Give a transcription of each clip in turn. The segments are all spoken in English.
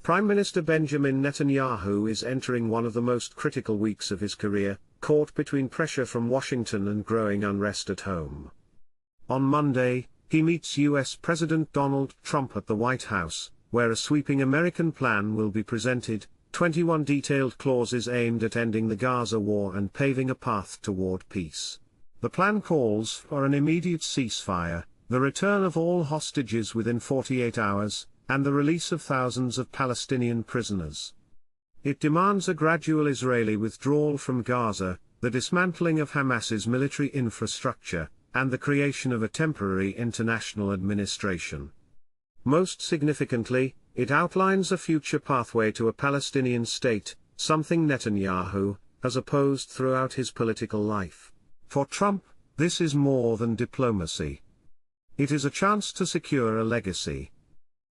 Prime Minister Benjamin Netanyahu is entering one of the most critical weeks of his career, caught between pressure from Washington and growing unrest at home. On Monday, he meets U.S. President Donald Trump at the White House, where a sweeping American plan will be presented, 21 detailed clauses aimed at ending the Gaza war and paving a path toward peace. The plan calls for an immediate ceasefire, the return of all hostages within 48 hours, and the release of thousands of Palestinian prisoners. It demands a gradual Israeli withdrawal from Gaza, the dismantling of Hamas's military infrastructure, and the creation of a temporary international administration. Most significantly, it outlines a future pathway to a Palestinian state, something Netanyahu has opposed throughout his political life. For Trump, this is more than diplomacy. It is a chance to secure a legacy.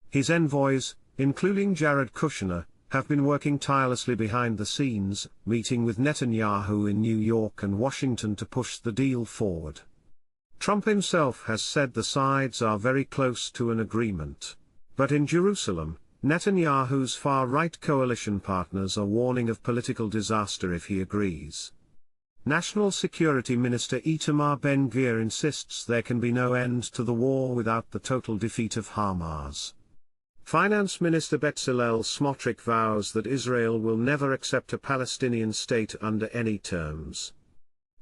His envoys, including Jared Kushner, have been working tirelessly behind the scenes, meeting with Netanyahu in New York and Washington to push the deal forward. Trump himself has said the sides are very close to an agreement. But in Jerusalem, Netanyahu's far-right coalition partners are warning of political disaster if he agrees. National Security Minister Itamar Ben-Gvir insists there can be no end to the war without the total defeat of Hamas. Finance Minister Bezalel Smotrich vows that Israel will never accept a Palestinian state under any terms.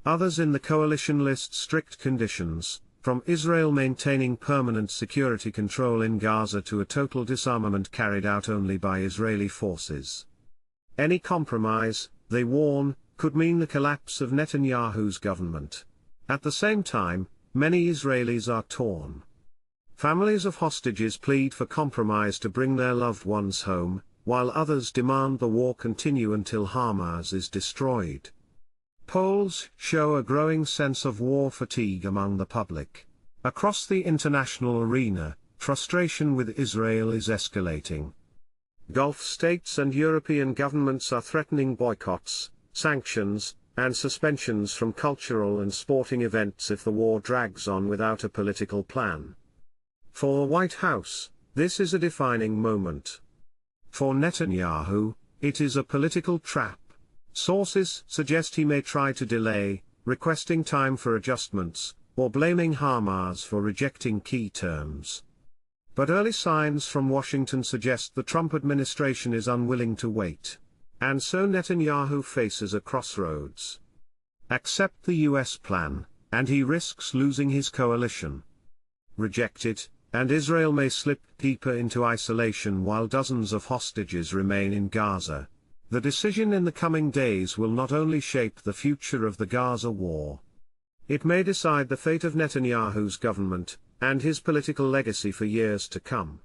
Others in the coalition list strict conditions, from Israel maintaining permanent security control in Gaza to a total disarmament carried out only by Israeli forces. Any compromise, they warn, could mean the collapse of Netanyahu's government. At the same time, many Israelis are torn. Families of hostages plead for compromise to bring their loved ones home, while others demand the war continue until Hamas is destroyed. Polls show a growing sense of war fatigue among the public. Across the international arena, frustration with Israel is escalating. Gulf states and European governments are threatening boycotts, sanctions, and suspensions from cultural and sporting events if the war drags on without a political plan. For the White House, this is a defining moment. For Netanyahu, it is a political trap. Sources suggest he may try to delay, requesting time for adjustments, or blaming Hamas for rejecting key terms. But early signs from Washington suggest the Trump administration is unwilling to wait. And so Netanyahu faces a crossroads. Accept the US plan, and he risks losing his coalition. Reject it, and Israel may slip deeper into isolation while dozens of hostages remain in Gaza. The decision in the coming days will not only shape the future of the Gaza war. It may decide the fate of Netanyahu's government, and his political legacy for years to come.